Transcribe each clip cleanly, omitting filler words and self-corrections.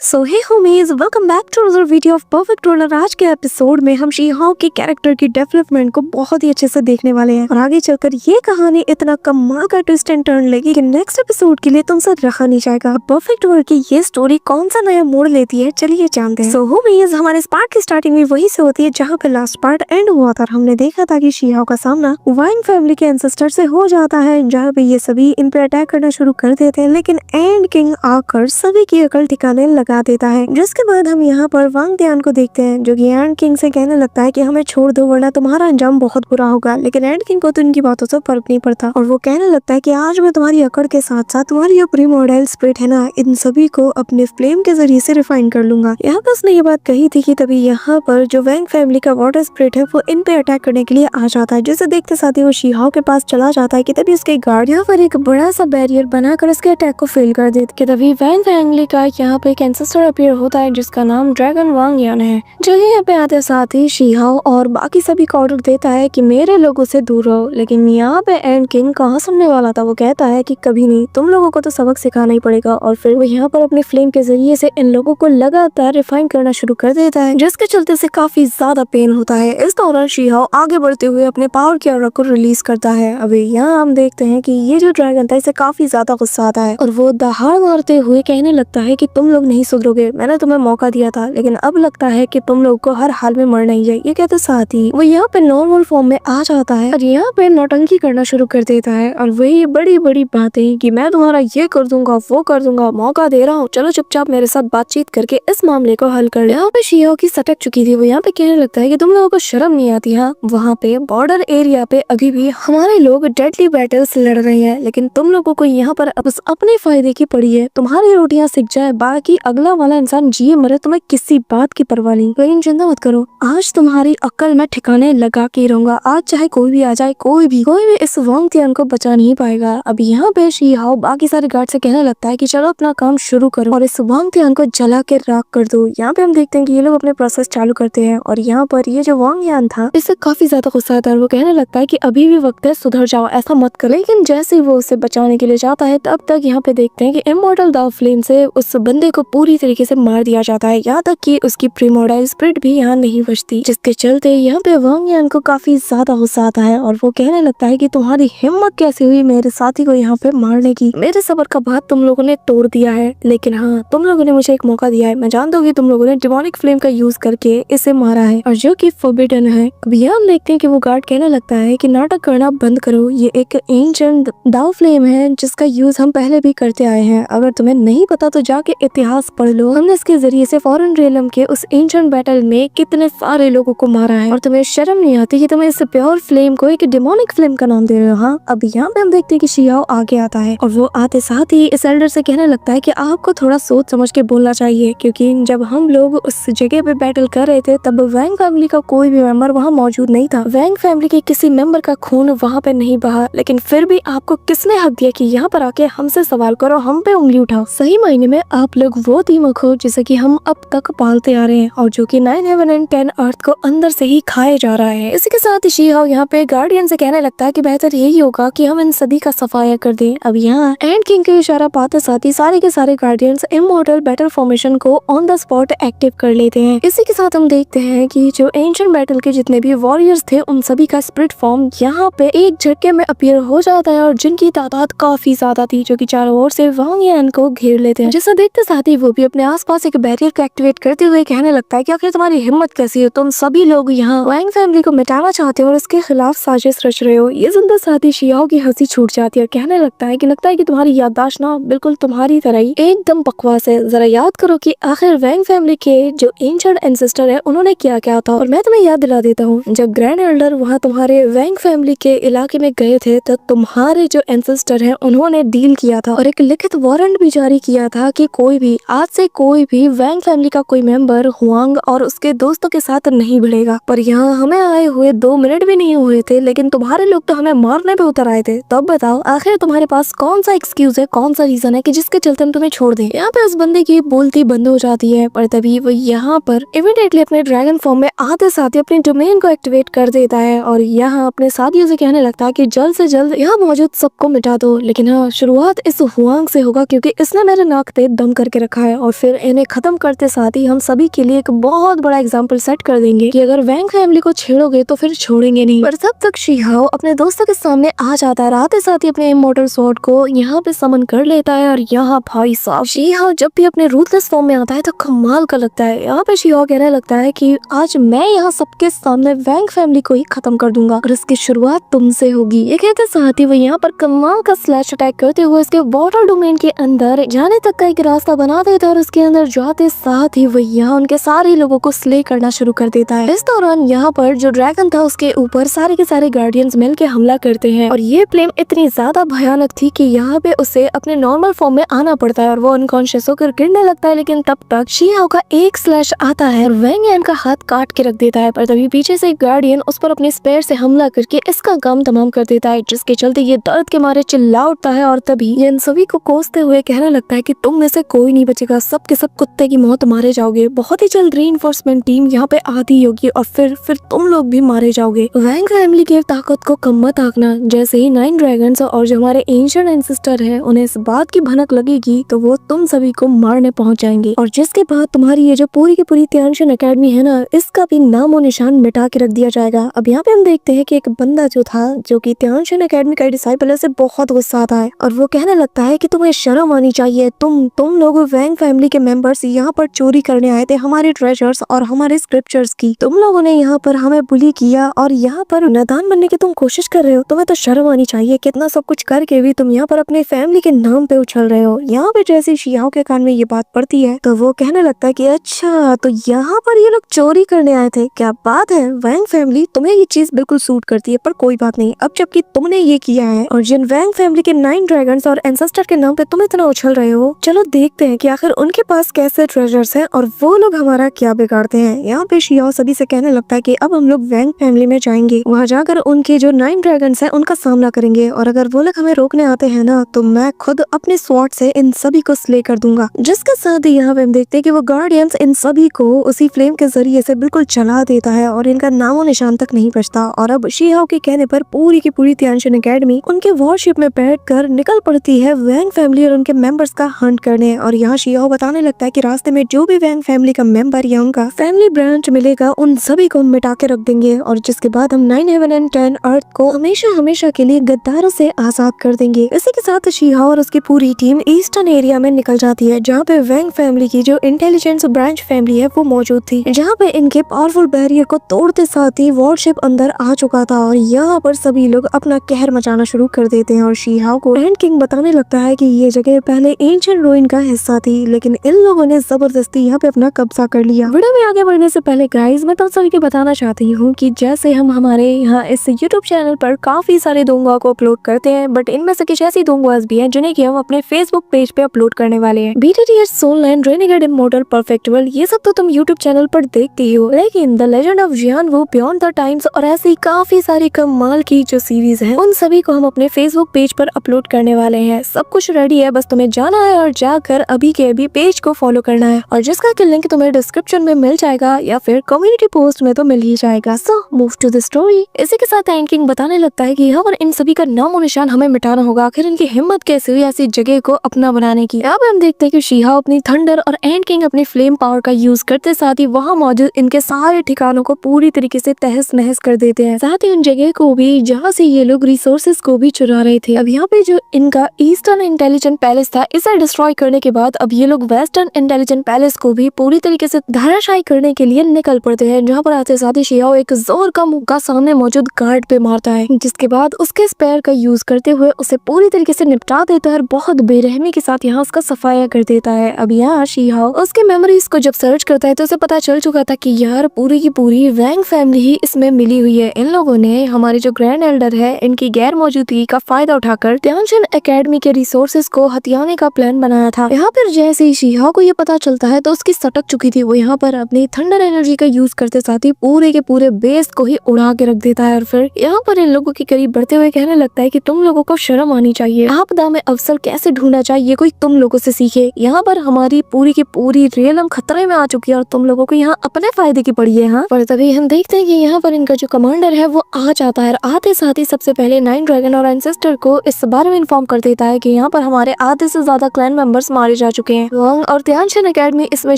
So hey homies, welcome back to another video of perfect roller. आज के episode में हम शी-हॉ के कैरेक्टर की डेवलपमेंट को बहुत ही अच्छे से देखने वाले हैं और आगे चलकर ये कहानी इतना कमाल का ट्विस्ट एंड टर्न लेगी कि नेक्स्ट एपिसोड के लिए तुमसे रखा नहीं जाएगा। परफेक्ट रोलर की ये स्टोरी कौन सा नया मोड़ लेती है, चलिए जानते हैं। सो होमीज, हमारे इस पार्ट की स्टार्टिंग भी वही से होती है जहाँ पे लास्ट पार्ट एंड हुआ था। हमने देखा था कि शी-हॉ का सामना वांग फैमिली के एंसेस्टर से हो जाता है, जहाँ पे ये सभी इन पे अटैक करना शुरू कर देते हैं, लेकिन एंड किंग आकर सभी की अकल ठिकाने लगा देता है। जिसके बाद हम यहाँ पर वांग दियान को देखते हैं, जो कि एंड किंग से कहने लगता है कि हमें छोड़ दो वरना तुम्हारा अंजाम बहुत बुरा होगा। लेकिन एंड किंग को तो इनकी बातों से फर्क नहीं पड़ता और वो कहने लगता है कि आज मैं तुम्हारी अकड़ के साथ साथ तुम्हारी जो प्रीमोर्डियल स्पिरिट है ना, इन सभी को अपने फ्लेम के जरिए से रिफाइन कर लूंगा। यहाँ पर उसने ये बात कही थी कि तभी यहाँ पर जो वांग फैमिली का वाटर स्पिरिट है वो इन पे अटैक करने के लिए आ जाता है, जिसे देखते साथ ही वो शी-हॉ के पास चला जाता है कि तभी उसके गार्ड यहाँ पर एक बड़ा सा बैरियर बनाकर उसके अटैक को फेल कर देते कि तभी वांग फैमिली का यहाँ पे एक एंसेस्टर अपीयर होता है जिसका नाम ड्रैगन वांग यान है, जो यहाँ पे आते साथ ही शी-हॉ और बाकी सभी को ऑर्डर देता है कि मेरे लोगों से दूर रहो। लेकिन यहाँ पे एंड किंग कहाँ सुनने वाला था, वो कहता है कि कभी नहीं, तुम लोगों को तो सबक सिखाना ही पड़ेगा। और फिर वो यहाँ पर अपनी फ्लेम के जरिए से इन लोगों को लगातार रिफाइन करना शुरू कर देता है, जिसके चलते से काफी ज्यादा पेन होता है। इस दौरान शी-हॉ आगे बढ़ते हुए अपने पावर की ऑरा को रिलीज करता है। अभी यहाँ हम देखते हैं कि ये जो ड्रैगन था इसे काफी ज्यादा गुस्सा आता है और वो दहाड़ मारते हुए कहने लगता है कि तुम लोग नहीं सुधरोगे, मैंने तुम्हें मौका दिया था लेकिन अब लगता है कि तुम लोग को हर हाल में मरना ही है। ये कहते साथ ही वो यहाँ पे नॉर्मल फॉर्म में आ जाता है और यहाँ पे नौटंकी करना शुरू कर देता है और वही बड़ी बड़ी बातें कि मैं तुम्हारा ये कर दूंगा वो कर दूंगा, मौका दे रहा हूँ, चलो चुपचाप मेरे साथ बातचीत करके इस मामले को हल कर। यहाँ पे शी-हॉ की सटक चुकी थी, वो यहाँ पे कहने लगता है कि तुम लोगों को शर्म नहीं आती। हाँ, वहाँ पे बॉर्डर एरिया पे अभी भी हमारे लोग डेडली बैटल्स लड़ रहे हैं, लेकिन तुम लोगों को यहाँ पर बस अपने फायदे की पड़ी है। तुम्हारी रोटियां सिक जाए, बाकी अगला वाला इंसान जिए मरे, तुम्हें किसी बात की परवाह नहीं। लेकिन चिंता मत करो, आज तुम्हारी अक्ल मैं ठिकाने लगा के रहूंगा। आज चाहे कोई भी आ जाए, कोई भी इस वांग दियान को बचा नहीं पाएगा। अब यहाँ पे शी-हॉ बाकी सारे गार्ड से कहने लगता है कि चलो अपना काम शुरू करो और इस वांग दियान को जला के राख कर दो। यहाँ पे हम देखते हैं कि ये लोग अपने प्रोसेस चालू करते हैं और यहाँ पर ये जो वांग यान था इससे काफी ज्यादा गुस्सा आता है। वो कहने लगता है कि अभी भी वक्त है, सुधर जाओ, ऐसा मत करो। लेकिन जैसे ही वो उसे बचाने के लिए जाता है तब तक यहाँ पे देखते हैं कि इमॉर्टल दाव फ्लेम से उस बंदे को पूरी तरीके से मार दिया जाता है, यहाँ तक कि उसकी प्रीमोर्डियल स्पिरिट भी यहाँ नहीं बचती, जिसके चलते यहाँ पे वांग यान को काफी ज्यादा गुस्सा आता है और वो कहने लगता है कि तुम्हारी हिम्मत कैसे हुई मेरे साथी को यहाँ पे मारने की। मेरे सबर का बात तुम लोगों ने तोड़ दिया है, लेकिन हाँ, तुम लोगों ने मुझे एक मौका दिया है। मैं जानता हूँ कि तुम लोगों ने डिमोनिक फ्लेम का यूज करके इसे मारा है और जो कि फॉरबिडन है। अब यहाँ हम देखते हैं कि वो गार्ड कहने लगता है कि नाटक करना बंद करो, ये एक एंशिएंट दाव फ्लेम है जिसका यूज हम पहले भी करते आए हैं। अगर तुम्हें नहीं पता तो जाके इतिहास पढ़ लो, हमने इसके जरिए से फॉरेन रियलम के उस एंशिएंट बैटल में कितने सारे लोगों को मारा है और तुम्हें शर्म नहीं आती कि तुम्हें इस प्योर फ्लेम को एक डिमोनिक फ्लेम का नाम दे रहे हो। हाँ, अब यहाँ पे हम देखते हैं कि शी-हॉ आगे आता है और वो आते साथ ही इस एल्डर से कहने लगता है कि आपको थोड़ा सोच समझ के बोलना चाहिए, क्योंकि जब हम लोग उस जगह पे बैटल कर रहे थे तब वांग फैमिली का कोई भी मेंबर वहाँ मौजूद नहीं था। वांग फैमिली के किसी मेंबर का खून वहाँ पे नहीं बहा, लेकिन फिर भी आपको किसने हक दिया कि यहाँ पर आके हमसे सवाल करो, हम पे उंगली उठाओ। सही मायने में आप लोग वो दीमक हो जिसे कि हम अब तक पालते आ रहे हैं और जो कि 9 हेवन एंड 10 अर्थ को अंदर से ही खाए जा रहा है। इसी के साथ शी-हॉ यहाँ पे गार्डियन से कहने लगता है कि बेहतर यही होगा कि हम इन सभी का सफाया कर दें। अब यहाँ एंड किंग के इशारा पाते साथ ही सारे के सारे गार्डियंस इमॉर्टल बैटल फॉर्मेशन को ऑन द स्पॉट एक्टिव कर लेते हैं। इसी के साथ हम देखते हैं कि जो एंशिएंट बैटल के जितने भी वॉरियर्स थे उन सभी का स्पिरिट फॉर्म यहाँ पे एक झटके में अपीयर हो जाता है और जिनकी तादाद काफी ज्यादा थी, जो कि चारों ओर से वांग यान को घेर लेते हैं। जिसे देखते साथ ही वो भी अपने आसपास एक बैरियर को एक्टिवेट करते हुए कहने लगता है कि आखिर तुम्हारी हिम्मत कैसी है, तुम सभी लोग यहाँ वांग फैमिली को मिटाना चाहते हो और इसके खिलाफ साजिश रच रहे हो। ये सुनते साथ ही शी-हॉ की हंसी छूट जाती है और कहने लगता है कि तुम्हारी याददाश्त ना बिल्कुल तुम्हारी तरह ही एकदम बकवास है। जरा याद करो कि आखिर वांग फैमिली के जो एंशिएंट एंसेस्टर है उन्होंने क्या क्या था। और मैं तुम्हें याद दिला देता हूँ, जब ग्रैंड एल्डर वहाँ तुम्हारे वांग फैमिली के इलाके में गए थे तब तुम्हारे जो एंसेस्टर है उन्होंने डील किया था और एक लिखित वारंट भी जारी किया था कि कोई भी आज से कोई भी वांग फैमिली का कोई मेंबर हुआंग और उसके दोस्तों के साथ नहीं भिड़ेगा। पर यहाँ हमें आए हुए 2 मिनट भी नहीं हुए थे, लेकिन तुम्हारे लोग तो हमें मारने पे उतर आए थे। तब बताओ आखिर तुम्हारे पास कौन सा एक्सक्यूज है, कौन सा रीजन है कि जिसके चलते हम तुम्हें छोड़ दें। यहाँ पे उस बंदे की बोलती बंद हो जाती है, पर तभी वो यहाँ पर इमीडिएटली अपने ड्रैगन फॉर्म में आते साथ ही अपने डोमेन को एक्टिवेट कर देता है और यहाँ अपने साथियों से कहने लगता है कि जल्द से जल्द यहाँ मौजूद सबको मिटा दो। लेकिन हाँ, शुरुआत इस हुआंग से होगा क्योंकि इसने मेरे नाक पे दम करके रखा है। है और फिर इन्हें खत्म करते साथ ही हम सभी के लिए एक बहुत बड़ा एग्जाम्पल सेट कर देंगे कि अगर वैंग फैमिली को छेड़ोगे तो फिर छोड़ेंगे नहीं। पर तब तक शीहाओ अपने दोस्तों के सामने आ जाता है, आते साथ ही अपने इमॉर्टल स्वॉर्ड को यहाँ पे समन कर लेता है। और यहाँ भाई साहब शीहाओ जब भी अपने रूथलेस फॉर्म में आता है तो कमाल का लगता है। यहाँ पे शीहाओ कहने लगता है कि आज मैं यहाँ सबके सामने वैंग फैमिली को ही खत्म कर दूंगा और इसकी शुरुआत तुमसे होगी। ये कहते साथ ही वो यहाँ पर कमाल का स्लैश अटैक करते हुए इसके वाटर डोमेन के अंदर जाने तक का एक रास्ता बना देता है और उसके अंदर जाते साथ ही वो यहाँ उनके सारे लोगों को स्ले करना शुरू कर देता है। इस दौरान यहाँ पर जो ड्रैगन था उसके ऊपर सारे के सारे गार्डियंस मिलके हमला करते हैं और ये फ्लेम इतनी ज्यादा भयानक थी कि यहाँ पे उसे अपने नॉर्मल फॉर्म में आना पड़ता है और वो अनकॉन्शियस होकर गिरने लगता है। लेकिन तब तक शीहाओ का एक स्लैश आता है और वैंग यान का हाथ काट के रख देता है। पर तभी पीछे से एक गार्डियन उस पर अपने स्पेयर से हमला करके इसका काम तमाम कर देता है, जिसके चलते ये दर्द के मारे चिल्ला उठता है और तभी ये इन सभी को कोसते हुए कहने लगता है कि तुम में से कोई नहीं बचेगा, सब के सब कुत्ते की मौत मारे जाओगे। बहुत ही जल्द रीइंफोर्समेंट टीम यहाँ पे आती होगी और फिर तुम लोग भी मारे जाओगे। वैंग फैमिली की ताकत को कम मत आंकना। जैसे ही 9 ड्रैगन्स और जो हमारे एंशिएंट एंसेस्टर है उन्हें इस बात की भनक लगेगी तो वो तुम सभी को मारने पहुंच जाएंगे और जिसके बाद तुम्हारी ये जो पूरी की पूरी तियानशिन एकेडमी है ना, इसका भी नामो निशान मिटा के रख दिया जाएगा। अब यहाँ पे हम देखते हैं कि एक बंदा जो था जो कि तियानशिन एकेडमी का डिसाइपल है, उसे बहुत गुस्सा आता है और वो कहने लगता है कि तुम्हें शर्म आनी चाहिए। तुम लोग वैंग फैमिली के मेंबर्स यहाँ पर चोरी करने आए थे हमारे ट्रेजर्स और हमारे स्क्रिप्चर्स की। तुम लोगों ने यहाँ पर हमें बुली किया और यहाँ पर नादान बनने की तुम कोशिश कर रहे हो। तुम्हें तो शर्म आनी चाहिए, कितना सब कुछ करके भी तुम यहाँ पर अपने फैमिली के नाम पे उछल रहे हो। यहाँ पे जैसे शीहाओ के कान में ये बात पड़ती है तो वो कहने लगता है कि अच्छा तो यहाँ पर ये लोग चोरी करने आए थे, क्या बात है वैंग फैमिली, तुम्हें ये चीज बिल्कुल सूट करती है। पर कोई बात नहीं, अब जबकि तुमने ये किया है और जिन वैंग फैमिली के 9 ड्रैगन्स और एंसेस्टर के नाम पे तुम इतना उछल रहे हो, चलो देखते हैं कि आखिर उनके पास कैसे ट्रेजर्स हैं और वो लोग हमारा क्या बिगाड़ते हैं। यहाँ पे शीहाओ सभी से कहने लगता है कि अब हम लोग वैंग फैमिली में जाएंगे, वहाँ जाकर उनके जो 9 ड्रैगन्स हैं उनका सामना करेंगे और अगर वो लोग हमें रोकने आते हैं ना तो मैं खुद अपने स्वॉर्ड से इन सभी को स्ले कर दूंगा। जिसके साथ ही यहाँ पे हम देखते हैं कि वो गार्डियंस इन सभी को उसी फ्लेम के जरिए से बिल्कुल चला देता है और इनका नामो निशान तक नहीं बचता। और अब शीहाओ के कहने पर पूरी की पूरी तियानशिन एकेडमी उनके वॉरशिप में बैठकर निकल पड़ती है वैंग फैमिली और उनके मेंबर्स का हंट करने। और यहाँ शीहाओ बताने लगता है कि रास्ते में जो भी वैंग फैमिली का मेंबर या उनका फैमिली ब्रांच मिलेगा उन सभी को मिटा के रख देंगे और जिसके बाद हम 9 हेवन एंड 10 अर्थ को हमेशा हमेशा के लिए गद्दारों से आजाद कर देंगे। इसी के साथ शीहाओ और उसकी पूरी टीम ईस्टर्न एरिया में निकल जाती है जहाँ पे वैंग फैमिली की जो इंटेलिजेंस ब्रांच फैमिली है वो मौजूद थी, जहाँ पे इनके पावरफुल बैरियर को तोड़ते साथ ही वॉरशिप अंदर आ चुका था और यहाँ पर सभी लोग अपना कहर मचाना शुरू कर देते हैं। और शीहाओ को एंड किंग बताने लगता है कि ये जगह पहले एंशिएंट रूइन का हिस्सा थी लेकिन इन लोगों ने जबरदस्ती यहाँ पे अपना कब्जा कर लिया। वीडियो में आगे बढ़ने से पहले गाइस मैं तुम सभी को बताना चाहती हूँ कि जैसे हम हमारे यहाँ इस यूट्यूब चैनल पर काफी सारे दोंगा को अपलोड करते हैं, बट इनमें से कुछ ऐसी दोंगास भी हैं जिन्हें कि हम अपने फेसबुक पेज पे अपलोड करने वाले हैं। BTTH सोललैंड, रेनेगेड इमॉर्टल, परफेक्टेबल, ये सब तो तुम यूट्यूब चैनल पर देखते ही हो, लेकिन द लेजेंड ऑफ जियान वो, बियॉन्ड द टाइम्स और ऐसी काफी सारी कमाल की जो सीरीज है उन सभी को हम अपने फेसबुक पेज पर अपलोड करने वाले हैं। सब कुछ रेडी है, बस तुम्हें जाना है और जाकर अभी के अभी पेज को फॉलो करना है और जिसका कि लिंक तुम्हें डिस्क्रिप्शन में मिल जाएगा या फिर कम्युनिटी पोस्ट में तो मिल ही जाएगा। So move to the story. इसी के साथ एंड किंग बताने लगता है कि यहाँ पर इन सभी का नामो निशान हमें मिटाना होगा। आखिर इनकी हिम्मत कैसे हुई ऐसी जगह को अपना बनाने की। यहाँ पे हम देखते हैं कि शीहाओ अपनी थंडर और एंड किंग अपनी फ्लेम पावर का यूज करते साथ ही वहाँ मौजूद इनके सारे ठिकानों को पूरी तरीके से तहस नहस कर देते हैं, साथ ही उन जगह को भी जहाँ से ये लोग रिसोर्सेज को भी चुरा रहे थे। अब यहाँ पे जो इनका ईस्टर्न इंटेलिजेंट पैलेस था इसे डिस्ट्रॉय करने के बाद अब ये लोग वेस्टर्न इंटेलिजेंट पैलेस को भी पूरी तरीके से धराशायी करने के लिए निकल पड़ते हैं, जहाँ पर आते साथ ही शीहाओ एक जोर का मुक्का सामने मौजूद गार्ड पे मारता है, जिसके बाद उसके स्पेयर का यूज करते हुए उसे पूरी तरीके से निपटा देता है और बहुत बेरहमी के साथ यहाँ उसका सफाया कर देता है। अब यहाँ शीहाओ उसके मेमोरीज को जब सर्च करता है तो उसे पता चल चुका था कि यार पूरी की पूरी वैंग फैमिली ही इसमें मिली हुई है। इन लोगों ने हमारे जो ग्रैंड एल्डर है इनकी गैर मौजूदगी का फायदा उठाकर तियानशिन एकेडमी के रिसोर्सेज को हथियाने का प्लान बनाया था। यहाँ पर जैसे ही शीहाओ को ये पता चलता है तो उसकी सटक चुकी थी। वो यहाँ पर अपनी थंडर एनर्जी का यूज करते साथ ही पूरे के पूरे बेस को ही उड़ा के रख देता है और फिर यहाँ पर इन लोगों के करीब बढ़ते हुए कहने लगता है कि तुम लोगों को शर्म आनी चाहिए। आपदा में अवसर कैसे ढूंढना चाहिए कोई तुम लोगों से सीखे। यहाँ पर हमारी पूरी की पूरी रियलम खतरे में आ चुकी है और तुम लोगों को यहाँ अपने फायदे की पड़ी है। हाँ, पर तभी हम देखते हैं कि यहाँ पर इनका जो कमांडर है वो आ जाता है। आते साथ ही सबसे पहले 9 ड्रैगन और एंसेस्टर को इस बारे में इन्फॉर्म कर देता है कि यहाँ पर हमारे आधे से ज्यादा क्लैन मेंबर्स मारे जा चुके हैं। वांग और ध्यानचंद एकेडमी इसमें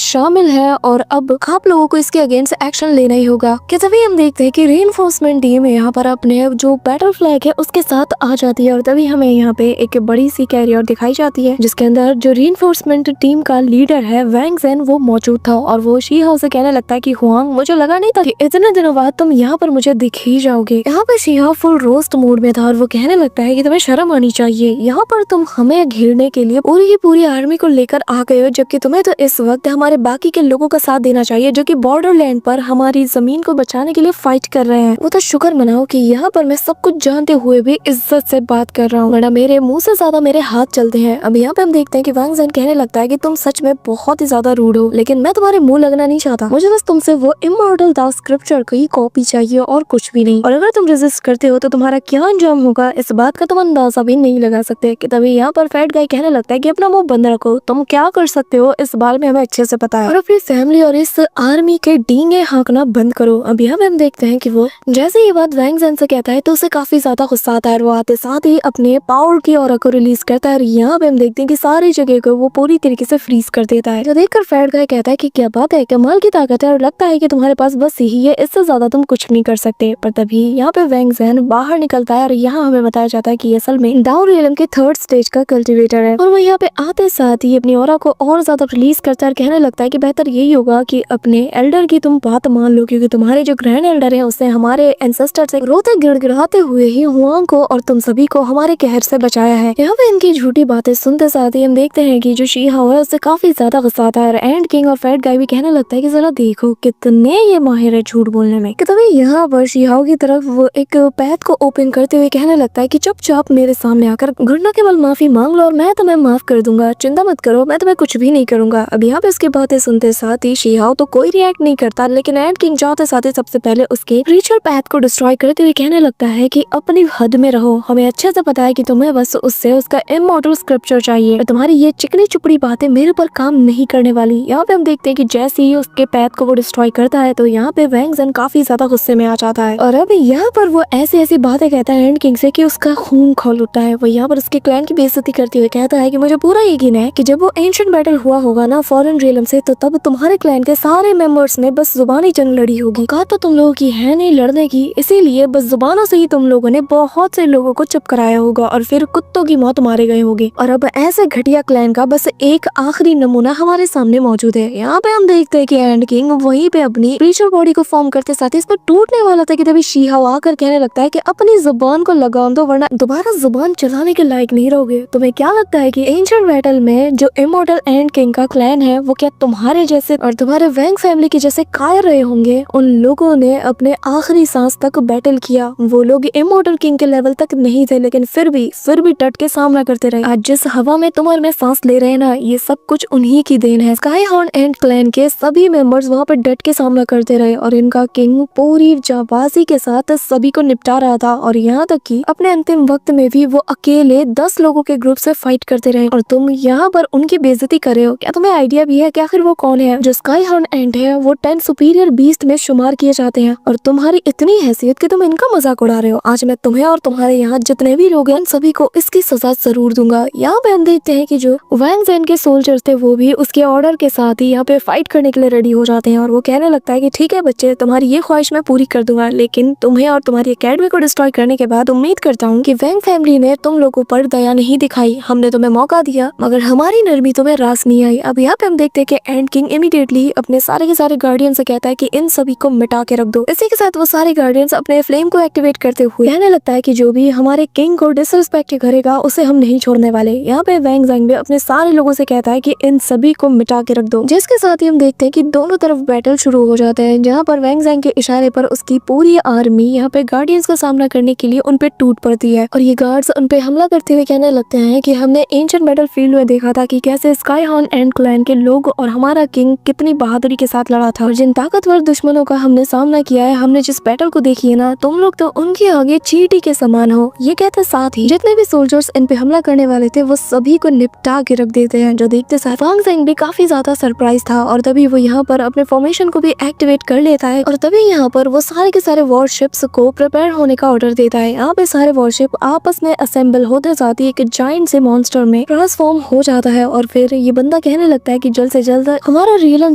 शामिल है और अब आप लोगों को इसके अगेंस्ट एक्शन लेना ही होगा। कि तभी हम देखते हैं कि रीइंफोर्समेंट टीम यहाँ पर अपने जो बैटल फ्लैग है उसके साथ आ जाती है और तभी हमें यहाँ पे एक बड़ी सी कैरियर दिखाई जाती है जिसके अंदर जो रीइंफोर्समेंट टीम का लीडर है वैंग ज़ेन वो मौजूद था और वो शी हाओ से कहने लगता है कि हुआंग, मुझे लगा नहीं था कि इतने दिनों बाद तुम यहाँ पर मुझे दिख ही जाओगे। यहाँ पे शी हाओ फुल रोस्ट मूड में था और वो कहने लगता है कि तुम्हें शर्म आनी चाहिए, यहाँ पर तुम हमें घेरने के लिए पूरी की पूरी आर्मी को लेकर आ गए हो, जबकि तुम्हें तो इस वक्त हमारे बाकी के लोगों का साथ देना चाहिए जो कि बॉर्डरलैंड पर हमारी जमीन को बचाने के लिए फाइट कर रहे हैं। वो तो शुक्र मनाओ कि यहाँ पर मैं सब कुछ जानते हुए भी इज्जत से बात कर रहा हूँ, वरना मेरे मुंह से ज्यादा मेरे हाथ चलते हैं। अब यहाँ पे हम देखते हैं कि वैंग ज़ेन कहने लगता है कि तुम सच में बहुत ही ज्यादा रूड हो, लेकिन मैं तुम्हारे मुंह लगना नहीं चाहता, मुझे बस तुमसे वो इमॉर्टल द स्क्रिप्चर की कॉपी चाहिए और कुछ भी नहीं, और अगर तुम रेजिस्ट करते हो तो तुम्हारा क्या अंजाम होगा इस बात का तुम अंदाजा भी नहीं लगा सकते। कि तभी यहाँ पर फैट गाय कहने लगता है कि अपना मुंह बंद रखो, तुम क्या कर सकते हो इस बारे में हमें अच्छे से पता है, और अपनी फैमिली और इस आर्मी के डींगे हाँकना बंद करो। अब यहाँ पे हम देखते हैं कि वो जैसे ये बात वैंग ज़ेन से कहता है तो उसे काफी ज्यादा गुस्सा आता है, वो आते साथ ही अपने पावर की ऑरा को रिलीज करता है और यहाँ पे हम देखते हैं कि सारी जगह को वो पूरी तरीके से फ्रीज कर देता है। जो देखकर फैट गाय कहता है कि क्या बात है, कमाल की ताकत है और लगता है कि तुम्हारे पास बस यही है, इससे ज्यादा तुम कुछ नहीं कर सकते। पर तभी यहाँ पे वैंग ज़ेन बाहर निकलता है और यहाँ हमें बताया जाता है कि असल में डाउन रियलम के 3rd स्टेज का कल्टिवेटर है और वो यहाँ पे आते साथ ही अपनी ऑरा को और ज्यादा रिलीज करता है और कहने लगता है कि बेहतर यही होगा कि अपने एल्डर की तुम बात मान लो, क्योंकि तुम्हारे जो ग्रैंड एल्डर है उसने हमारे एंसेस्टर से रोते गिड़गिड़ाते हुए ही हुआंग को और तुम सभी को हमारे कहर से बचाया है। यहाँ पे इनकी झूठी बातें सुनते साथ ही हम देखते हैं कि जो शी हाओ है उससे काफी ज्यादा गुस्सा आता है और एंड किंग और फैट गाय भी कहने लगता है कि जरा देखो कितने ये माहिर है झूठ बोलने में। कि तभी यहाँ पर शी हाओ की तरफ वो एक पैथ को ओपन करते हुए कहने लगता है कि चुपचाप मेरे सामने आकर घुटनों के बल माफी मांग लो और मैं तुम्हें माफ कर दूंगा, चिंता मत करो, मैं तुम्हें कुछ भी नहीं करूंगा। अब यहाँ पे उसकी बातें सुनते साथ ही शी हाओ तो कोई रिएक्ट नहीं करता, लेकिन एंड किंग जाते साथ ही सबसे पहले उसके रिचुअल पैथ को डिस्ट्रॉय करते हुए कहने लगता है कि अपनी हद में रहो, हमें अच्छे से पता है कि तुम्हें बस उससे उसका इमॉर्टल स्क्रिप्चर चाहिए और तुम्हारी ये चिकनी चुपड़ी बातें मेरे पर काम नहीं करने वाली। यहाँ पे हम देखते हैं कि जैसे ही उसके पैथ को वो डिस्ट्रॉय करता है तो यहाँ पे वैंग ज़ेन काफी ज्यादा गुस्से में आ जाता है और अब यहाँ पर वो ऐसी ऐसी बातें कहता है एंड किंग से कि उसका खून खौल उठता है। वो यहाँ पर उसके क्लैन की बेइज्जती करते हुए कहता है कि मुझे पूरा यकीन है कि जब वो एंशिएंट बैटल हुआ होगा ना फॉरेन रियलम से, तो तब तुम्हारे क्लैन के सारे मेंबर्स ने बस जुबानी जंग लड़ी होगी। कहा तो तुम लोगों की है नहीं लड़ने की, इसीलिए बस जुबानों से ही तुम लोगों ने बहुत से लोगों को चुप कराया होगा और फिर कुत्तों की मौत मारे गए होंगे। और अब ऐसे घटिया क्लैन का बस एक आखिरी नमूना हमारे सामने मौजूद है। यहाँ पे हम देखते हैं कि एंड किंग वहीं पे अपनी क्रीचर बॉडी को फॉर्म करते साथ ही इस पर टूटने वाला था कि तभी शी हाओ आकर कहने लगता है कि अपनी जुबान को लगाम दो वरना दोबारा जुबान चलाने के लायक नहीं रहोगे। तुम्हें क्या लगता है कि एंशिएंट बैटल में जो इमॉर्टल एंड किंग का क्लैन है वो क्या तुम्हारे जैसे और तुम्हारे वैंग फैमिली के जैसे कायर रहे होंगे? उन लोगों ने अपने आखिरी सांस तक बैटल किया, वो लोग इमॉर्टल किंग के लेवल तक नहीं थे, लेकिन फिर भी डट के सामना करते रहे। आज जिस हवा में तुम और मैं सांस ले रहे हैं ना, ये सब कुछ उन्हीं की देन है। स्काई हॉर्न एंड क्लैन के सभी मेंबर्स वहाँ पर डट के सामना करते रहे और इनका किंग पूरी जाबाजी के साथ सभी को निपटा रहा था और यहाँ तक कि अपने अंतिम वक्त में भी वो अकेले 10 लोगों के ग्रुप से फाइट करते रहे और तुम यहाँ पर उनकी बेइज्जती कर रहे हो। क्या तुम्हें आइडिया भी है कि आखिर वो कौन है? जो स्काई हॉर्न एंड है वो 10 सुपीरियर बीस्ट में शुमार किए जाते हैं और तुम्हारी इतनी हैसियत कि तुम इनका मजाक उड़ा रहे हो। आज मैं तुम्हें और तुम्हारे यहाँ जितने भी लोग हैं सभी को इसकी सजा जरूर दूंगा। यहाँ पे हम देखते हैं कि जो वैंग ज़ेन के सोल्जर्स थे वो भी उसके ऑर्डर के साथ ही यहाँ पे फाइट करने के लिए रेडी हो जाते हैं और वो कहने लगता है कि ठीक है बच्चे, तुम्हारी ये ख्वाहिश मैं पूरी कर दूंगा, लेकिन तुम्हें और तुम्हारी एकेडमी को डिस्ट्रॉय करने के बाद उम्मीद करता हूँ कि वैंग फैमिली ने तुम लोगों पर दया नहीं दिखाई। हमने तुम्हें मौका दिया मगर हमारी नरमी तुम्हें रास नहीं आई। अब यहाँ पे हम देखते हैं कि एंड किंग इमीडिएटली अपने सारे के सारे गार्डियन से कहता है कि इन सभी को मिटा के रख दो। इसी के साथ वो सारे गार्डियंस अपने फ्लेम को एक्टिवेट करते हुए कहने लगता है कि जो भी हमारे किंग को डिसरिस्पेक्ट करेगा उसे हम नहीं छोड़ने वाले। यहाँ पे वैंग ज़ेन भी अपने सारे लोगों से कहता है कि इन सभी को मिटा के रख दो, जिसके साथ ही हम देखते हैं कि दोनों तरफ बैटल शुरू हो जाता है, जहाँ पर वैंग ज़ेन के इशारे पर उसकी पूरी आर्मी यहाँ पे गार्डियंस का सामना करने के लिए उन पे टूट पड़ती है और ये गार्ड्स उन पे हमला करते हुए कहने लगते हैं कि हमने एंशिएंट बैटल फील्ड में देखा था कि कैसे स्काई हॉर्न एंड क्लैन के लोग और हमारा किंग कितनी बहादुरी के साथ लड़ा था और जिन ताकतवर दुश्मनों का हमने सामना किया है, हमने जिस बैटल को देखी है ना, तुम लोग तो उनके आगे चींटी के समान हो। ये कहते साथ ही जितने भी सोल्जर्स इन पे हमला करने वाले थे वो सभी को निपटा के रख देते हैं। जो देखते साथ वैंग ज़ेन भी काफी ज्यादा सरप्राइज था और तभी वो यहाँ पर अपने फॉर्मेशन को भी एक्टिवेट कर लेता है और तभी यहाँ पर वो सारे के सारे वॉरशिप्स को प्रिपेयर होने का ऑर्डर देता है। यहाँ पे सारे वॉरशिप आपस में असेंबल होते साथ ही एक जायंट से मॉन्स्टर में ट्रांसफॉर्म हो जाता है और और फिर ये बंदा कहने लगता है कि जल्द से जल्द हमारा रियलन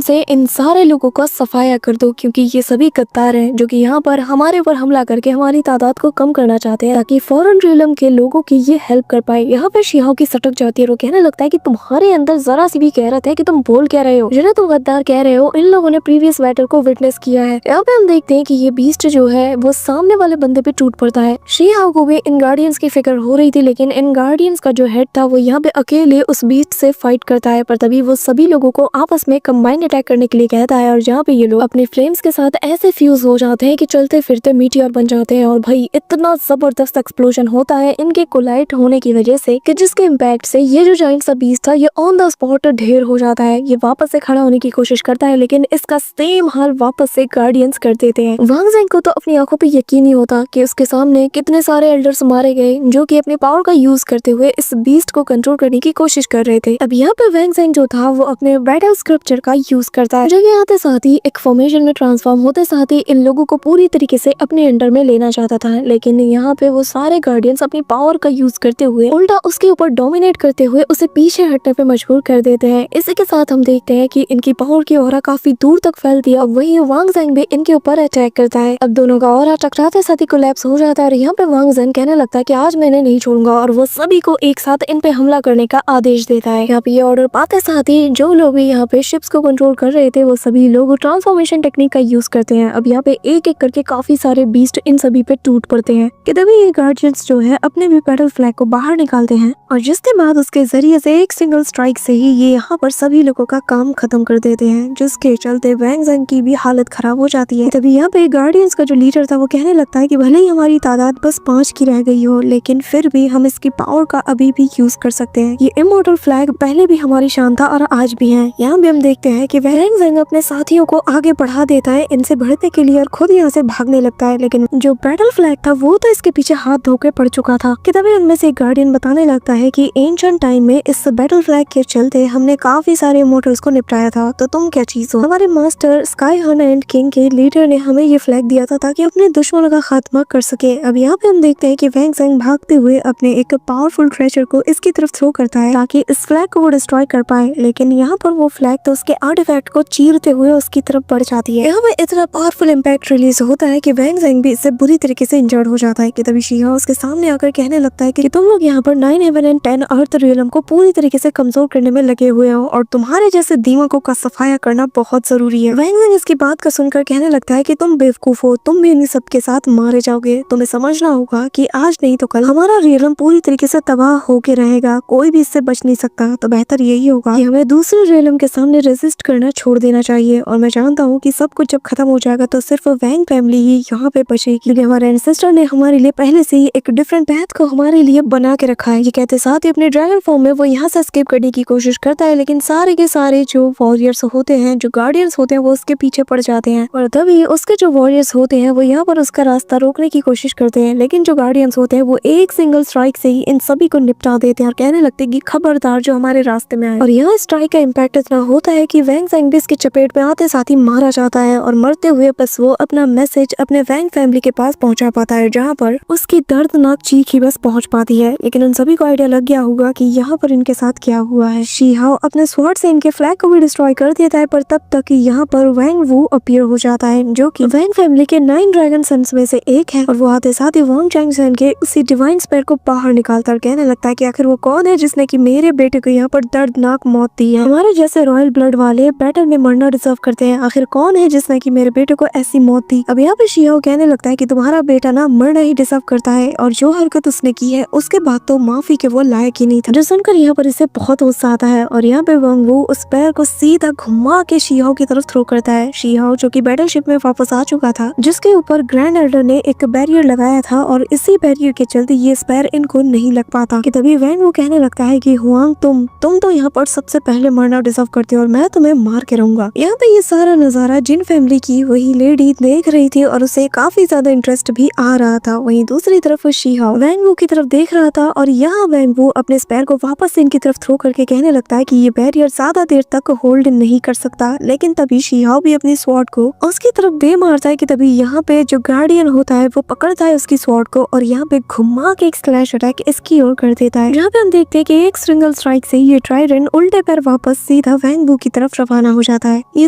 से इन सारे लोगों का सफाया कर दो, क्योंकि ये सभी गद्दार हैं जो कि यहाँ पर हमारे ऊपर हमला करके हमारी तादाद को कम करना चाहते हैं ताकि फॉरेन रियलम के लोगों की ये हेल्प कर पाए। यहाँ पे शिहाओ की सटक जाती है और कहने लगता है कि तुम्हारे अंदर जरा सी भी गैरत है कि तुम बोल क्या रहे हो, जिन्हें तुम गद्दार कह रहे हो इन लोगों ने प्रीवियस बैटल को विटनेस किया है। यहाँ पे हम देखते हैं कि ये बीस्ट जो है वो सामने वाले बंदे पे टूट पड़ता है। शिहाओ को भी इन गार्डियंस की फिक्र हो रही थी, लेकिन इन गार्डियंस का जो हेड था वो यहाँ पे अकेले उस बीस्ट से फाइट करता है, पर तभी वो सभी लोगों को आपस में कंबाइंड अटैक करने के लिए कहता है और जहाँ पे ये लोग अपने फ्लेम्स के साथ ऐसे फ्यूज हो जाते हैं कि चलते फिरते मीटियोर बन जाते हैं। और भाई इतना जबरदस्त एक्सप्लोजन होता है इनके कोलाइड होने की वजह से कि जिसके इम्पैक्ट से ये जो जाइंट सा बीस्ट था ये ऑन द स्पॉट ढेर हो जाता है। ये वापस से खड़ा होने की कोशिश करता है, लेकिन इसका सेम हाल वापस से गार्डियंस कर देते हैं। वांग ज़ेंग को तो अपनी आंखों पे यकीन नहीं होता कि उसके सामने कितने सारे एल्डर्स मारे गए जो कि अपने पावर का यूज करते हुए इस बीस्ट को कंट्रोल करने की कोशिश कर रहे थे। अब यहाँ पे वांग ज़ेंग जो था वो अपने बैटल स्क्रिप्चर का यूज करता है, जगह आते साथ ही एक फॉर्मेशन में ट्रांसफॉर्म होते साथ ही इन लोगों को पूरी तरीके से अपने अंडर में लेना चाहता था, लेकिन यहाँ पे वो सारे गार्डियंस अपनी पावर का यूज करते हुए उल्टा उसके ऊपर डोमिनेट करते हुए उसे पीछे हटने पे मजबूर कर देते हैं। इसी के साथ हम देखते हैं कि इनकी पावर की ऑरा काफी दूर तक फैलती है और वही वांग ज़ेंग भी इनके ऊपर अटैक करता है। अब दोनों का ऑरा टकराते साथ ही कोलैप्स हो जाता है और यहाँ पे वांग ज़ेंग कहने लगता है कि आज मैंने नहीं छोड़ूंगा और वो सभी को एक साथ इन पे हमला करने का आदेश देता है। यहाँ पे ये ऑर्डर पाते साथ ही जो लोग भी यहाँ पे शिप्स को कंट्रोल कर रहे थे वो सभी लोग ट्रांसफॉर्मेशन टेक्निक का यूज करते हैं। अब यहाँ पे एक एक करके काफी सारे बीस्ट इन सभी पे टूट पड़ते हैं कि तभी ये गार्डियंस जो है अपने भी बैटल फ्लैग को बाहर निकालते हैं और जिसके बाद उसके जरिए से एक सिंगल स्ट्राइक से ही ये यहाँ पर सभी लोगों का काम खत्म कर देते हैं, जिसके चलते वांग ज़ेंग की भी हालत खराब हो जाती है। तभी यहाँ पे गार्डियंस का जो लीडर था वो कहने लगता है कि भले ही हमारी तादाद बस 5 की रह गई हो, लेकिन फिर भी हम इसकी पावर का अभी भी यूज कर सकते हैं। ये इमॉर्टल फ्लैग पहले भी हमारी शान था और आज भी है। यहाँ भी हम देखते हैं कि वांग ज़ेंग अपने साथियों को आगे बढ़ा देता है इनसे बढ़ने के लिए और खुद यहाँ से भागने लगता है, लेकिन जो बैटल फ्लैग था वो तो इसके पीछे हाथ धोके पड़ चुका था कि तभी उनमें से एक गार्डियन बताने लगता है कि एंशिएंट टाइम में इस बैटल फ्लैग के चलते हमने काफी सारे इमॉर्टल्स को निपटाया था, तो तुम क्या चीज हो। हमारे मास्टर स्काई हन एंड किंग के लीडर ने हमें ये फ्लैग दिया था ताकि अपने दुश्मनों का खात्मा कर सके। अब यहाँ पे हम देखते हैं कि वांग ज़ेंग भागते हुए अपने एक पावरफुल ट्रेजर को इसकी तरफ थ्रो करता है ताकि इस फ्लैग को वो डिस्ट्रॉय कर पाए, लेकिन यहाँ पर वो फ्लैग तो उसके आर्टिफैक्ट को चीरते हुए उसकी तरफ बढ़ जाती है। यहाँ पे इतना पावरफुल इम्पैक्ट रिलीज होता है कि वांग ज़ेंग भी इससे बुरी तरीके से इंजर्ड हो जाता है कि तभी शिहाओ उसके सामने आकर कहने लगता है कि तुम लोग यहाँ पर 9 हेवन एंड 10 अर्थ रियलम को पूरी तरीके से कमजोर करने में लगे हुए हो और तुम्हारे जैसे दीमकों का सफाया करना बहुत जरूरी है। वांग ज़ेंग इसकी बात का सुनकर कहने लगता है कि तुम बेवकूफ हो, तुम भी इन सब के साथ मारे जाओगे। तुम्हें समझना होगा कि आज नहीं तो कल हमारा रियलम पूरी तरीके से तबाह होके रहेगा, कोई भी इससे बच नहीं सकता। तो बेहतर यही होगा कि हमें दूसरे रियलम के सामने रेजिस्ट करना छोड़ देना चाहिए। और मैं जानता हूँ कि सब कुछ जब खत्म हो जाएगा तो सिर्फ वांग फैमिली ही यहाँ पे बचेगी, क्योंकि हमारे एंसेस्टर ने हमारे लिए पहले से ही एक डिफरेंट पैथ को हमारे लिए बना के रखा है। ये कहते साथ ही अपने ड्रैगन फॉर्म में वो यहाँ से एस्केप करने की कोशिश करता है, लेकिन सारे के सारे जो वॉरियर्स होते हैं, जो गार्डियंस होते हैं, वो उसके पीछे पड़ जाते हैं और तभी उसके जो वॉरियर्स होते हैं वो यहाँ पर उसका रास्ता रोकने की कोशिश करते हैं, लेकिन जो गार्डियंस होते हैं वो एक सिंगल स्ट्राइक से ही इन सभी को निपटा देते हैं और कहने लगते हैं कि खबरदार जो हमारे रास्ते में आए। और यहाँ स्ट्राइक का इम्पैक्ट इतना होता है कि वांग ज़ेंग भी इसकी चपेट में आते साथ ही मारा जाता है और मरते हुए बस वो अपना मैसेज अपने वांग फैमिली के पास पहुंचा पाता है, जहाँ पर उसकी दर्दनाक चीख ही बस पहुंच पाती है। लेकिन उन सभी को आइडिया लग गया होगा कि यहाँ पर इनके साथ क्या हुआ है। शिहाओ अपने स्वॉर्ड से इनके फ्लैग को भी डिस्ट्रॉय कर देता है, पर तब तक यहाँ पर वांग वू अपीयर हो जाता है, जो कि वांग फैमिली के 9 ड्रैगन सन्स में से एक है और वो आते साथ ही वांग चैंगसेन के उसी डिवाइन स्पेयर को बाहर निकालता और कहने लगता है कि आखिर वो कौन है जिसने कि मेरे बेटे को यहाँ पर दर्दनाक मौत दी है। हमारे जैसे रॉयल ब्लड वाले बैटल में मरना डिजर्व करते हैं, आखिर कौन है जिसने कि मेरे बेटे को ऐसी मौत दी। अब यहाँ पे शिहाओ कहने लगता है कि तुम्हारा बेटा ना मरना ही डिजर्व करता है और जो हरकत उसने की है उसके बाद तो माफी के वो लायक ही नहीं था। जो सुनकर यहाँ पर इसे बहुत गुस्सा आता है और यहाँ पे वांग वू उस पैर को सीधा घुमा के शिहाओ की तरफ थ्रो करता है। शिहाओ जो कि बैटलशिप में वापस आ चुका था, जिसके ऊपर ग्रैंड एल्डर ने एक बैरियर लगाया था और इसी बैरियर के चलते ये स्पेयर इनको नहीं लग पाता कि तभी वांग वू कहने लगता है कि हुआंग तुम तो यहाँ पर सबसे पहले मरना डिजर्व करते हो और मैं तुम्हें मार के रहूंगा। यहाँ पे ये सारा नजारा जिन फैमिली की वही लेडी देख रही थी और उसे काफी ज्यादा इंटरेस्ट भी आ रहा था। वहीं दूसरी तरफ शिहाओ वांग वू की तरफ देख रहा था और यहाँ वांग वू अपने स्पेयर को वापस इनकी तरफ थ्रो करके कहने लगता है कि ये बैरियर ज्यादा देर तक होल्ड नहीं कर सकता। लेकिन तभी शिहाओ भी अपनी स्वॉर्ड को उसकी तरफ दे मारता है कि तभी यहाँ पे जो गार्डियन होता है वो पकड़ता है उसकी स्वॉर्ड को और यहाँ पे घुमा के एक स्लैश अटैक इसकी ओर कर देता है, जहाँ पे हम देखते हैं कि एक सिंगल स्ट्राइक से ये ट्राइडेंट उल्टे पैर वापस सीधा वैंग वू की तरफ रवाना हो जाता है। ये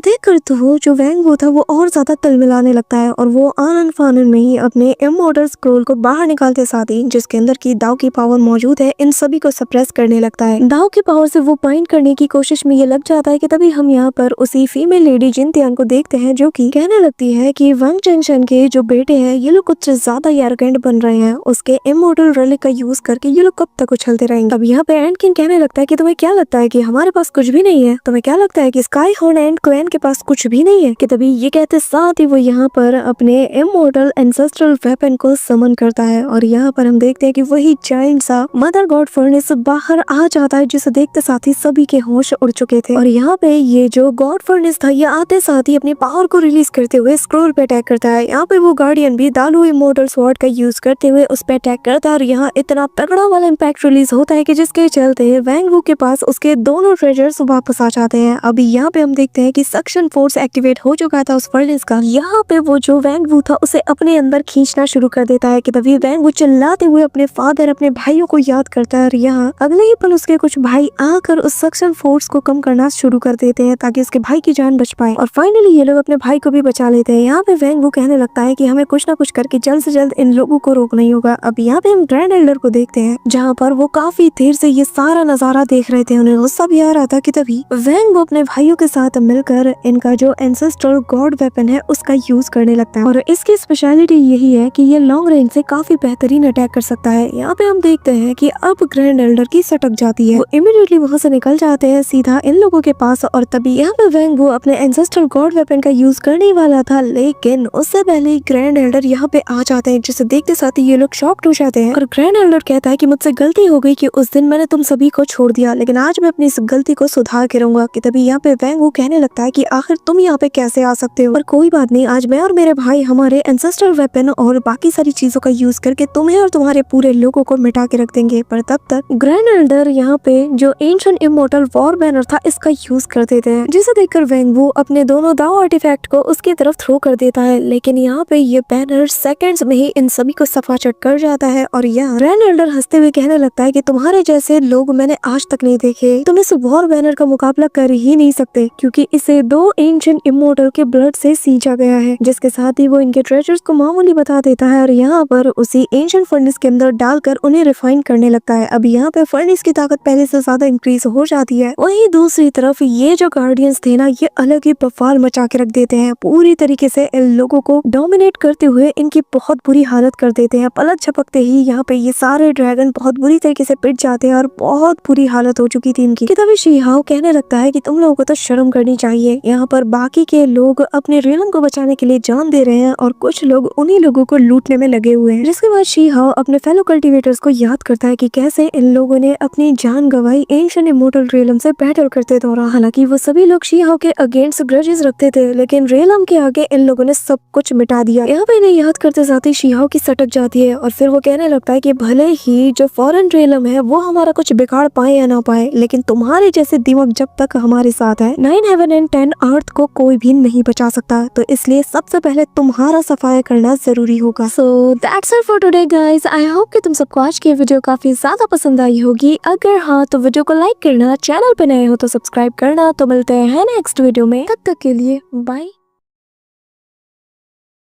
देखकर तो जो वैंग वू था वो और ज्यादा तिलमिलाने लगता है और वो आनन फानन में ही अपने इमॉर्टल स्क्रोल को बाहर निकालते साथ ही जिसके अंदर की दाव की पावर मौजूद है इन सभी को सप्रेस करने लगता है। दाव की पावर से वो बाइंड करने की कोशिश में ये लग जाता है कि तभी हम यहाँ पर उसी फीमेल लेडी जिनतियान को देखते हैं जो कि कहने लगती है कि वंग चंगशन के जो बेटे हैं ये लोग कुछ ज्यादा एरोगेंट बन रहे हैं, उसके इमॉर्टल रिलिक का यूज करके ये लोग कब तक उछलते रहेंगे। अब यहाँ पे एंडकिन कहने लगता है कि तुम्हें क्या लगता है कि हमारे पास कुछ भी नहीं है, तुम्हें क्या लगता है कि स्काई हॉर्न एंड क्लैन के पास कुछ भी नहीं है। कि तभी ये कहते साथ ही वो यहाँ पर अपने इमॉर्टल एंसेस्ट्रल वेपन को समन करता है और यहाँ पर हम देखते हैं कि वही जायंट सा मदर गॉड फर्नेस बाहर आ जाता है जिसे देखते साथ ही सभी के होश उड़ चुके थे। और यहाँ पे ये जो गॉड फर्नेस था ये आते साथ ही अपनी पावर को रिलीज करते हुए स्क्रोल पे अटैक करता है। यहाँ पे वो गार्डियन भी दालू इमॉर्टल स्वॉर्ड का यूज करते हुए उस पे अटैक करता है और यहाँ इतना तगड़ा वाला इम्पैक्ट रिलीज होता है कि जिसके चलते वैंग वू के पास उसके दोनों ट्रेजर्स वापस आ जाते हैं। अभी यहाँ पे हम देखते हैं कि सक्शन फोर्स एक्टिवेट हो चुका था उस फर्नेस का। यहाँ पे वो जो वैंग वू था उसे अपने अंदर खींचना शुरू कर देता है कि तभी वैंग वू चिल्लाते हुए अपने फादर अपने भाइयों को याद करता है और यहाँ अगले ही पल उसके कुछ भाई आकर उस सक्शन फोर्स को कम करना शुरू कर देते हैं ताकि उसके भाई की जान बच पाए और फाइनली ये लोग अपने भाई को भी बचा लेते हैं। यहाँ पे वैंग वू कहने लगता है कि हमें कुछ ना कुछ करके जल्द से जल्द इन लोगों को रोकना ही होगा। अब यहाँ पे हम ग्रैंड एल्डर को देखते हैं जहाँ पर वो काफी देर से ये सारा नजारा देख रहे थे, उन्हें गुस्सा भी आ रहा था कि तभी वैंग वो अपने भाइयों के साथ मिलकर इनका जो एंसेस्ट्रल गॉड वेपन है उसका यूज करने लगता है और इसकी स्पेशलिटी यही है कि ये लॉन्ग रेंज से काफी बेहतरीन अटैक कर सकता है। यहाँ पे हम देखते हैं कि अब ग्रैंड एल्डर की सटक जाती है, वो इमीडिएटली वहां से निकल जाते हैं सीधा इन लोगों के पास और तभी यहाँ पे वैंग वो अपने एंसेस्ट्रल गॉड वेपन का यूज करने वाला था लेकिन उससे पहले ग्रैंड एल्डर यहाँ पे आ जाते हैं जिसे देखते साथ ही ये लोग शॉक्ड हो जाते हैं और ग्रैंड एल्डर कहता है कि मुझसे गलती हो गई कि उस दिन मैंने तुम सभी को छोड़ दिया लेकिन आज मैं अपनी इस गलती को सुधार के रहूंगा। कि तभी यहाँ पे वैंग वो कहने लगता है कि आखिर तुम यहाँ पे कैसे आ सकते हो, पर कोई बात नहीं, आज मैं और मेरे भाई हमारे एंसेस्ट्रल वेपन और बाकी सारी चीजों का यूज करके तुम्हें और तुम्हारे पूरे लोगों को मिटा के रख देंगे। पर तब तक ग्रैंड एल्डर यहाँ पे जो एंशिएंट इमॉर्टल वॉर बैनर था इसका यूज कर देते हैं जिसे देखकर वैंग वो अपने दोनों दाव आर्टिफैक्ट को उसकी तरफ थ्रो कर देता है लेकिन यहाँ पे ये बैनर सेकंड्स में ही इन सभी को सफाचट कर जाता है और यहाँ ग्रैंड एल्डर हंसते हुए कहने लगता है कि तुम्हारे जैसे लोग मैंने आज तक नहीं देखे, तुम इस वॉर बैनर का मुकाबला कर ही नहीं सकते क्योंकि इसे दो एंशिएंट इमॉर्टल के ब्लड से सींचा गया है। जिसके साथ ही वो इनके ट्रेजर्स को मामूली बता देता है और यहाँ पर उसी एंशिएंट फर्नेस के अंदर डालकर उन्हें रिफाइन करने लगता है। अब यहाँ पे फर्नेस की ताकत पहले से ज्यादा इंक्रीज हो जाती है। वहीं दूसरी तरफ ये जो गार्डियंस थे ना ये अलग ही बवाल मचा के रख देते हैं, पूरी तरीके से इन लोगों को डोमिनेट करते हुए इनकी बहुत बुरी हालत कर देते हैं। पलक झपकते ही यहाँ पे ये सारे ड्रैगन बहुत बुरी तरीके से पिट जाते हैं और बहुत बुरी हालत हो चुकी थी इनकी। तभी शी हाओ कहने लगता है कि तुम लोगों को तो शर्म करनी चाहिए, यहाँ पर बाकी के लोग अपने रियलम को बचाने के लिए जान दे रहे हैं और कुछ लोग उन्हीं लोगों को लूटने में लगे हुए हैं। जिसके बाद शी हाओ अपने फेलो कल्टिवेटर्स को याद करता है कि कैसे इन लोगों ने अपनी जान गंवाई एंशिएंट इमॉर्टल रियलम से बैटल करते दौरान। हालांकि वो सभी लोग शी हाओ के अगेंस्ट ग्रजेस रखते थे लेकिन रियलम के आगे इन लोगों ने सब कुछ मिटा दिया। यहाँ पे इन्हें याद करते साथ ही शी हाओ की सटक जाती है और फिर वो कहने लगता है कि भले ही जो फॉरेन रियलम है वो हमारा कुछ बिगाड़ पाए या ना पाए लेकिन तुम्हारे जैसे दिमाग जब तक हमारे साथ है 9 हेवन एंड 10 अर्थ को कोई भी नहीं बचा सकता, तो इसलिए सबसे पहले तुम्हारा सफाया करना जरूरी होगा। So that's it for today guys. I hope कि तुम सबको आज की वीडियो काफी ज्यादा पसंद आई होगी। अगर हाँ तो वीडियो को लाइक करना, चैनल पे नए हो तो सब्सक्राइब करना। तो मिलते हैं नेक्स्ट वीडियो में, तब तक के लिए बाय।